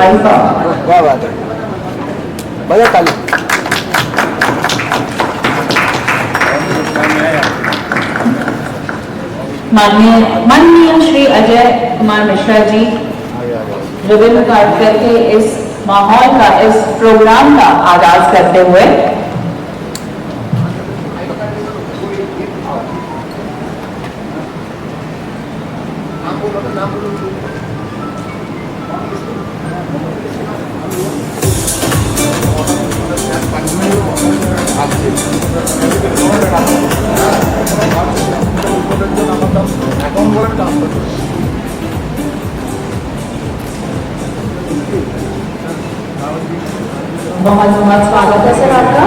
Haifa. क्या बात है, बजा ताली। माननीय श्री अजय कुमार मिश्रा जी रिबन काट करके इस माहौल का, इस प्रोग्राम का आगाज करते हुए बहुत बहुत स्वागत है सर आपका।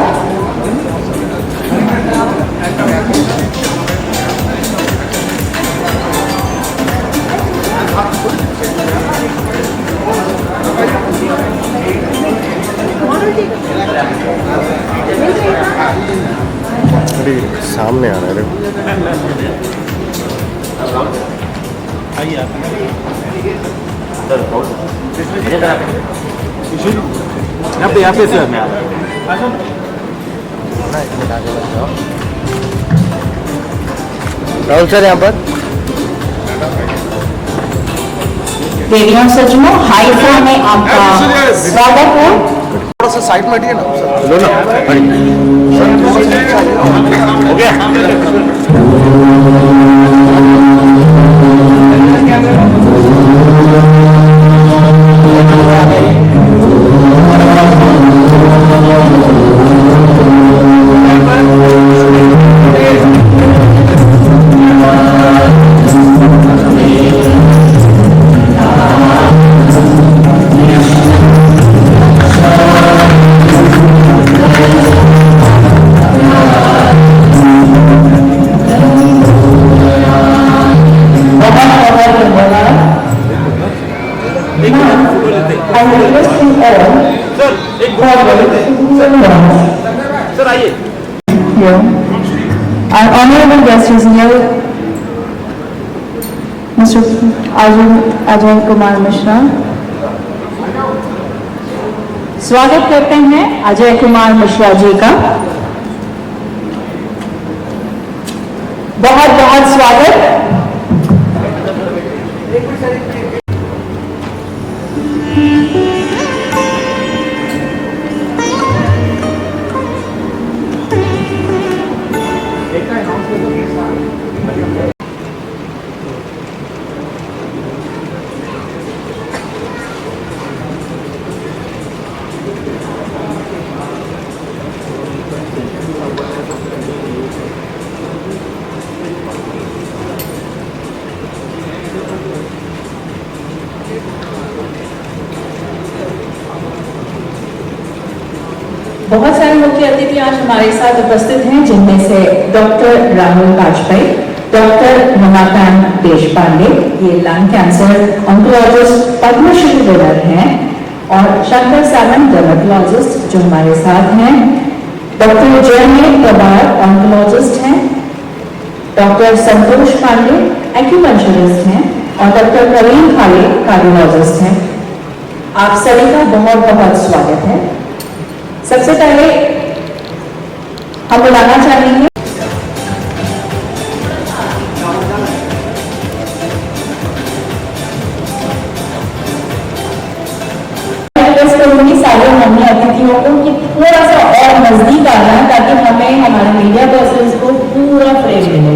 सामने आ रहा है, यहाँ पे सर राहुल सर यहाँ पर। देवियों और सज्जनों, हाइफा में आपका स्वागत है। थोड़ा सा साइड में हटिए ना, लो ना, हो गया। सर आइए। Our honorable guest is here, Mr. Ajay Kumar Mishra. स्वागत करते हैं अजय कुमार मिश्रा जी का। बहुत बहुत स्वागत। बहुत सारे मुख्य अतिथि आज हमारे साथ उपस्थित हैं, जिनमें से डॉक्टर राहुल वाजपेयी, डॉक्टर रमाकांत देशपांडे, ये lung cancer oncologist Padmashri winner हैं, और शंकर सामंत डर्मेटोलॉजिस्ट जो हमारे साथ हैं, डॉक्टर जयमेव प्रभार ऑन्कोलॉजिस्ट हैं, डॉक्टर संतोष पांडे एक्यूपंक्चरिस्ट हैं, और डॉक्टर करीम खाले कार्डियोलॉजिस्ट हैं। आप सभी का बहुत बहुत स्वागत है। सबसे पहले हम बुलाना चाहेंगे सारे मम्मी अतिथियों को कि थोड़ा सा और नजदीक आना है, ताकि हमें हमारे मीडिया पर्सन्स को पूरा फ्रेम मिले।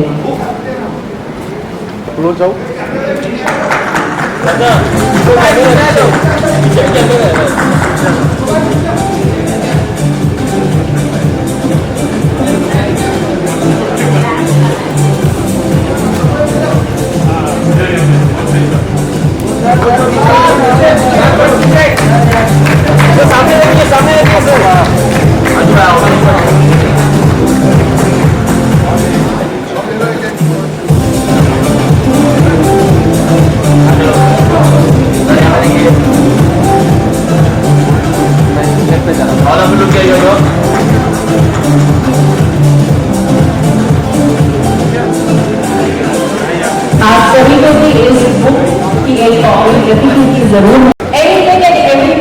आप सभी को भी इस बुक की एक कॉपी जरूर, everything and everything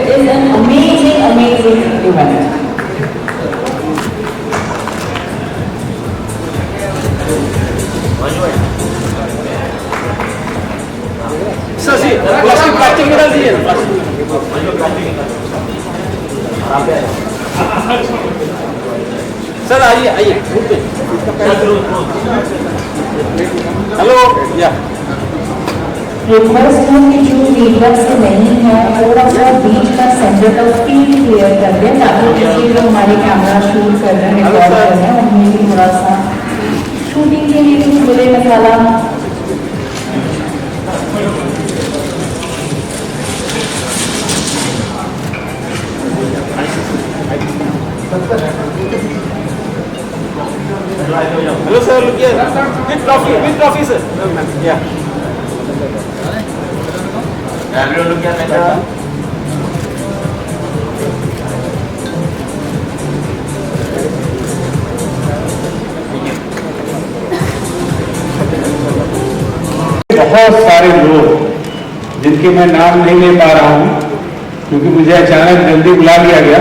It is an amazing, amazing event. Sir ji plastic plastic निकाल दीजिए सर आइए आइए हेलो या रिक्वेस्ट है कि जो मीडिया से नहीं है थोड़ा सा बीच का सेंटर का फील्ड क्लियर कर दें ताकि किसी जो हमारे कैमरा शूट कर रहे हैं रिकॉर्ड कर रहे हैं उन्हें भी थोड़ा सा शूटिंग के लिए कुछ मिले मसाला। Hello sir look here with trophy sir या एवरीवन लुक हियर बहुत सारे लोग जिनके मैं नाम नहीं ले पा रहा हूं क्योंकि मुझे अचानक जल्दी बुला लिया गया,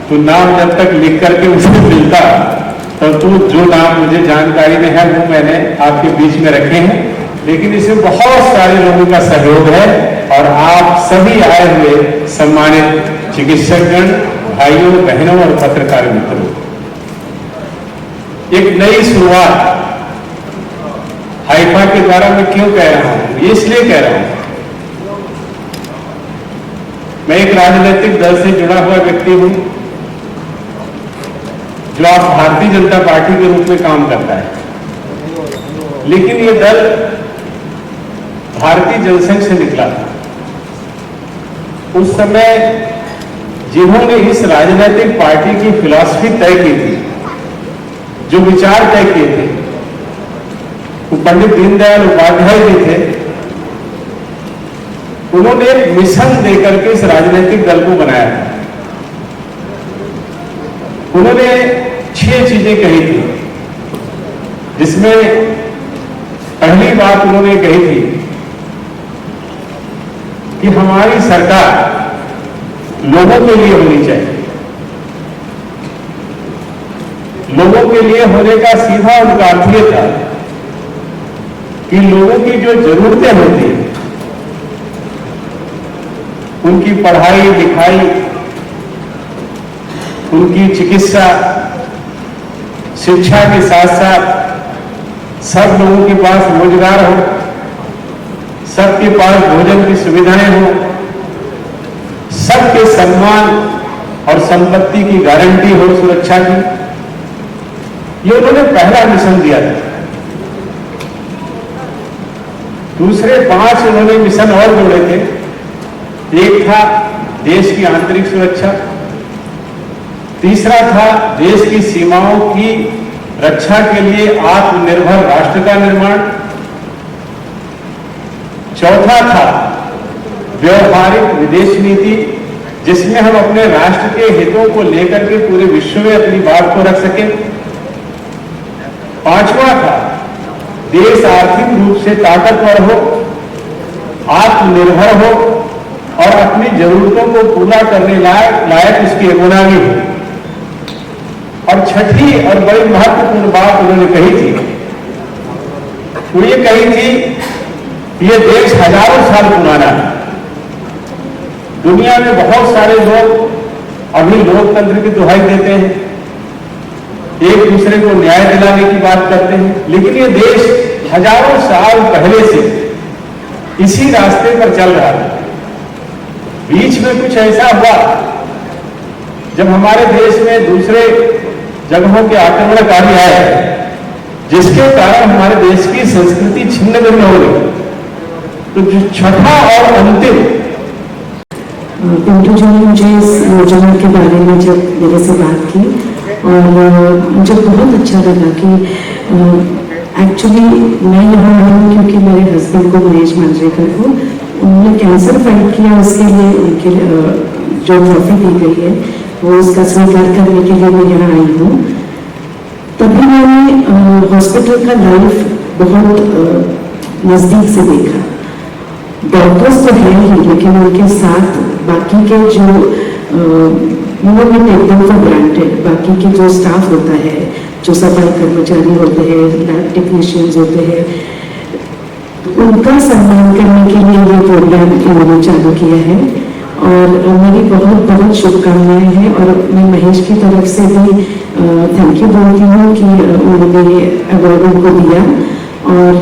तो नाम जब तक लिख करके मुझे मिलता तो जो नाम मुझे जानकारी में है वो मैंने आपके बीच में रखे हैं, लेकिन इसमें बहुत सारे लोगों का सहयोग है और आप सभी आए हुए सम्मानित चिकित्सकगण, भाइयों बहनों और पत्रकार मित्रों, एक नई शुरुआत हाइफा के द्वारा मैं क्यों कह रहा हूं, ये इसलिए कह रहा हूं मैं एक राजनीतिक दल से जुड़ा हुआ व्यक्ति हूं जो आप भारतीय जनता पार्टी के रूप में काम करता है, लेकिन ये दल भारतीय जनसंघ से निकला था। उस समय जिन्होंने इस राजनीतिक पार्टी की फिलॉसफी तय की थी, जो विचार तय किए थे, वो पंडित दीनदयाल उपाध्याय जी थे। उन्होंने एक मिशन देकर के इस राजनीतिक दल को बनाया था। उन्होंने 6 चीजें कही थी, जिसमें पहली बात उन्होंने कही थी कि हमारी सरकार लोगों के लिए होनी चाहिए। लोगों के लिए होने का सीधा उनका अर्थ यह था कि लोगों की जो जरूरतें होती हैं, उनकी पढ़ाई लिखाई, उनकी चिकित्सा, शिक्षा के साथ साथ सब लोगों के पास रोजगार हो, सबके पास भोजन की सुविधाएं हो, सबके सम्मान और संपत्ति की गारंटी हो, सुरक्षा की। ये उन्होंने पहला मिशन दिया था। दूसरे 5 उन्होंने मिशन और जोड़े थे। एक था देश की आंतरिक सुरक्षा, तीसरा था देश की सीमाओं की रक्षा के लिए आत्मनिर्भर राष्ट्र का निर्माण, चौथा था व्यवहारिक विदेश नीति, जिसमें हम अपने राष्ट्र के हितों को लेकर के पूरे विश्व में अपनी बात को रख सकें, पांचवा था देश आर्थिक रूप से ताकतवर हो, आत्मनिर्भर हो और अपनी जरूरतों को पूरा करने लायक उसकी इकोनॉमी हो। और छठी और बड़ी महत्वपूर्ण बात उन्होंने कही थी, वो ये कही थी ये देश हजारों साल पुराना है। दुनिया में बहुत सारे लोग अभी लोकतंत्र की दुहाई देते हैं, एक दूसरे को न्याय दिलाने की बात करते हैं, लेकिन ये देश हजारों साल पहले से इसी रास्ते पर चल रहा है। बीच में कुछ ऐसा हुआ जब हमारे देश में दूसरे जगहों के आक्रमणकारी आए, जिसके कारण हमारे देश की संस्कृति छिन्न भिन्न हो गई। तो जो छठा और अंतिम पिंटू जी ने मुझे इस योजना के बारे में जब मेरे से बात की और मुझे बहुत अच्छा लगा कि एक्चुअली मैं यहाँ हूँ क्योंकि मेरे हस्बैंड को महेश मांजरेकर को उन्होंने कैंसर फाइट किया, उसके लिए उनके जो ट्रॉफी दी गई है वो उसका स्वीकार करने के लिए मैं यहाँ आई हूँ। तभी मैंने हॉस्पिटल का लाइफ बहुत नज़दीक से देखा। डॉक्टर्स तो है ही, लेकिन उनके साथ बाकी के जो एकदम फॉर ग्रांटेड, बाकी के जो स्टाफ होता है, जो सफाई कर्मचारी होते हैं, लैब टेक्नीशियंस होते हैं, उनका सम्मान करने के लिए ये प्रोग्राम इन्होंने चालू किया है। और मेरी बहुत बहुत शुभकामनाएं हैं। और मैं महेश की तरफ से भी थैंक यू बोलती हूँ कि उन्होंने अवार्ड उनको दिया, और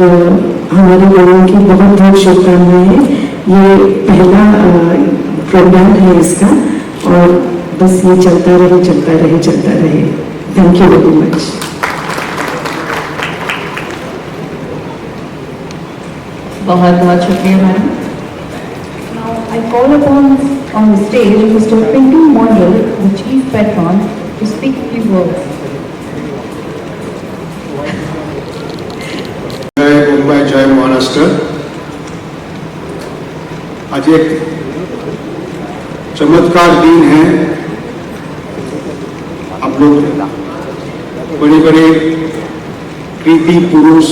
हमारे लोगों की बहुत बहुत शुभकामनाएं हैं। ये पहला प्रोग्राम है इसका, और बस ये चलता रहे चलता रहे चलता रहे। Thank you very much. बहुत बहुत शुक्रिया madam. Now I call upon on the stage Mr. Pintu Mondal, the Chief Patron, to speak a few words. जय मुंबई, जय महाराष्ट्र। आज एक चमत्कार दिन है। आप लोग बड़े बड़े कृति पुरुष,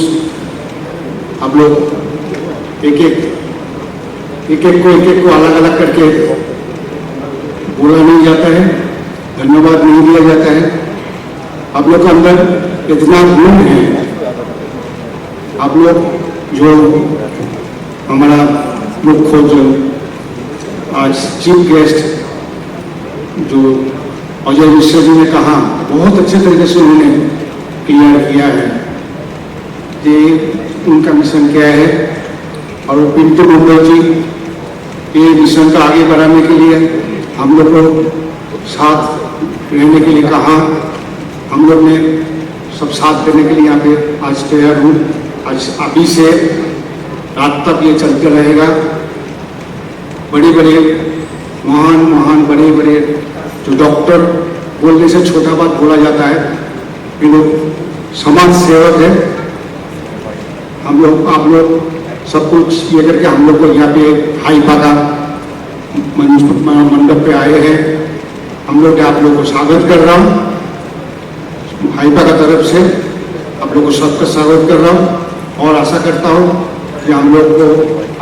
आप लोग एक एक को अलग अलग करके बोला नहीं जाता है, धन्यवाद नहीं दिया जाता है। आप लोग के अंदर इतना गुण है। आप लोग जो हमारा मुख्य जो आज चीफ गेस्ट जो अजय मिश्रा जी ने कहा, बहुत अच्छे तरीके से उन्होंने क्लियर किया है कि उनका मिशन क्या है। और वो पिंटू मंडल जी ये मिशन को आगे बढ़ाने के लिए हम लोग को साथ रहने के लिए कहा। हम लोग ने सब साथ देने के लिए यहाँ पे आज तैयार हूँ। आज अभी से रात तक ये चलते रहेगा। बड़े बड़े महान बड़े बड़े जो डॉक्टर बोलने से छोटा बात बोला जाता है, ये लोग समाज सेवक है। हम लोग आप लोग सब कुछ ये करके हम लोग को यहाँ पे हाइपा का मंडप पे आए हैं। हम लोग आप लोग को स्वागत कर रहा हूँ हाइपा का तरफ से। आप लोग को सबका स्वागत कर रहा हूँ और आशा करता हूँ कि हम लोग को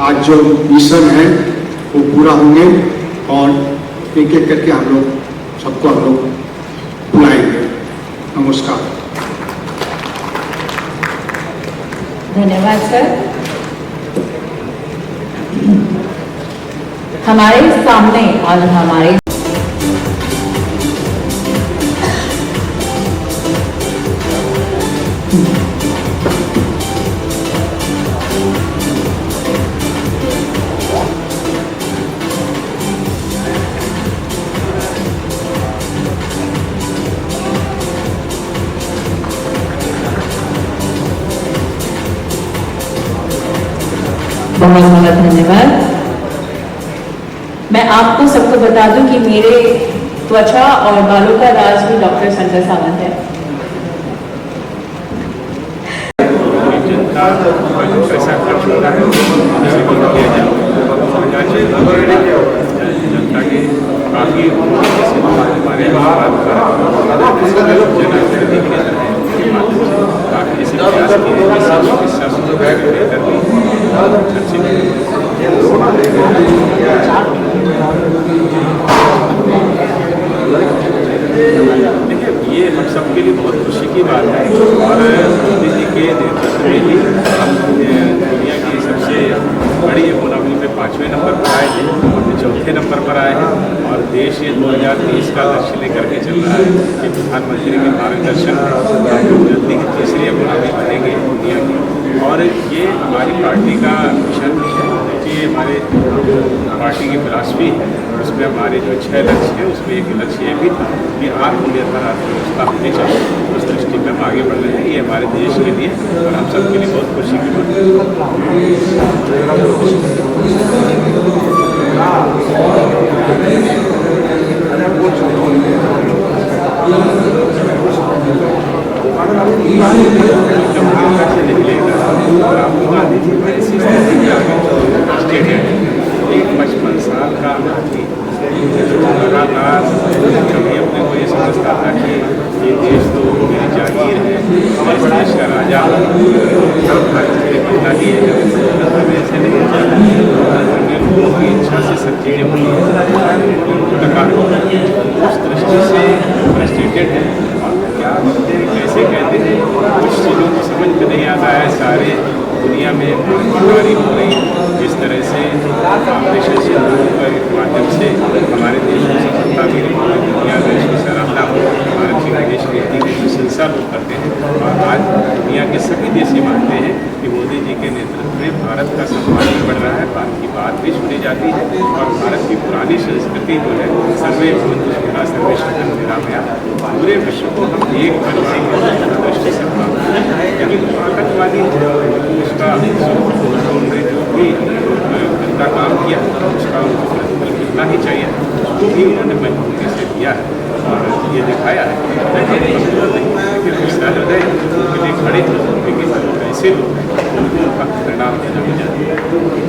आज जो मिशन है वो पूरा होंगे और एक एक करके हम लोग सबको हम लोग बुलाएंगे। नमस्कार। धन्यवाद सर। हमारे सामने और हमारे बहुत बहुत धन्यवाद। मैं आपको सबको बता दूं कि मेरे त्वचा और बालों का राज भी डॉक्टर संजय सावंत है। पैसा खर्च होता है जनता के काफी हमारे देखिए ये हम सबके लिए बहुत खुशी की बात है। और मोदी जी के नेतृत्व में ही हम दुनिया की सबसे बड़ी इकोनॉमी में 5वें नंबर पर आए थे और 4थे नंबर पर आए हैं। और देश ये 2030 का लक्ष्य लेकर के चल रहा है कि प्रधानमंत्री के मार्गदर्शन में जल्दी की तीसरी इकोनॉमी बनेगी दुनिया की। और ये हमारी पार्टी का मिशन भी है कि हमारे पार्टी की फिलॉसफी है, उसमें हमारे जो 6 लक्ष्य है उसमें एक लक्ष्य ये भी था कि आत्मनिर्भर अर्थव्यवस्था होनी चाहिए। उस दृष्टि में हम आगे बढ़ रहे हैं। ये हमारे देश के लिए और हम सबके लिए बहुत खुशी की बात एक 55 साल का आदमी लगातार कभी अपने को ये समझता था कि ये देश तो मेरी जागीर है, इस देश का राजा बनना ही है। ऐसे नहीं, लोगों की इच्छा से सब चीजें हुई। इंटेलिजेंट है और क्या कहते हैं कैसे कहते हैं कुछ चीज़ों को समझ में नहीं आता है। सारे दुनिया में तारीफ हो रही है जिस तरह से ऑपरेशन सिंदूर के माध्यम से हमारे देश को सफलता मिली, पूरी दुनिया में इसकी सराहना हो, भारत की विदेश नीति की प्रशंसा लोग करते हैं और आज दुनिया के सभी देश ये मानते हैं कि मोदी जी के नेतृत्व में भारत का सम्मान भी बढ़ रहा है, भारत की बात भी सुनी जाती है और भारत की पुरानी संस्कृति जो है सर्वे भवन्तु सुखिनः सर्वे सन्तु निरामया, पूरे विश्व को हम एक बनने की दृष्टि से आतंकवादी उसका उन्होंने जो भी गंदा काम किया उसका उनको प्रतिफल मिलना ही चाहिए, उसको भी उन्होंने मजबूती से दिया है और ये दिखाया है लेकिन गुस्सा हृदय के लिए खड़े लेकिन ऐसे लोग उनको उनका परिणाम देना हो जाता है।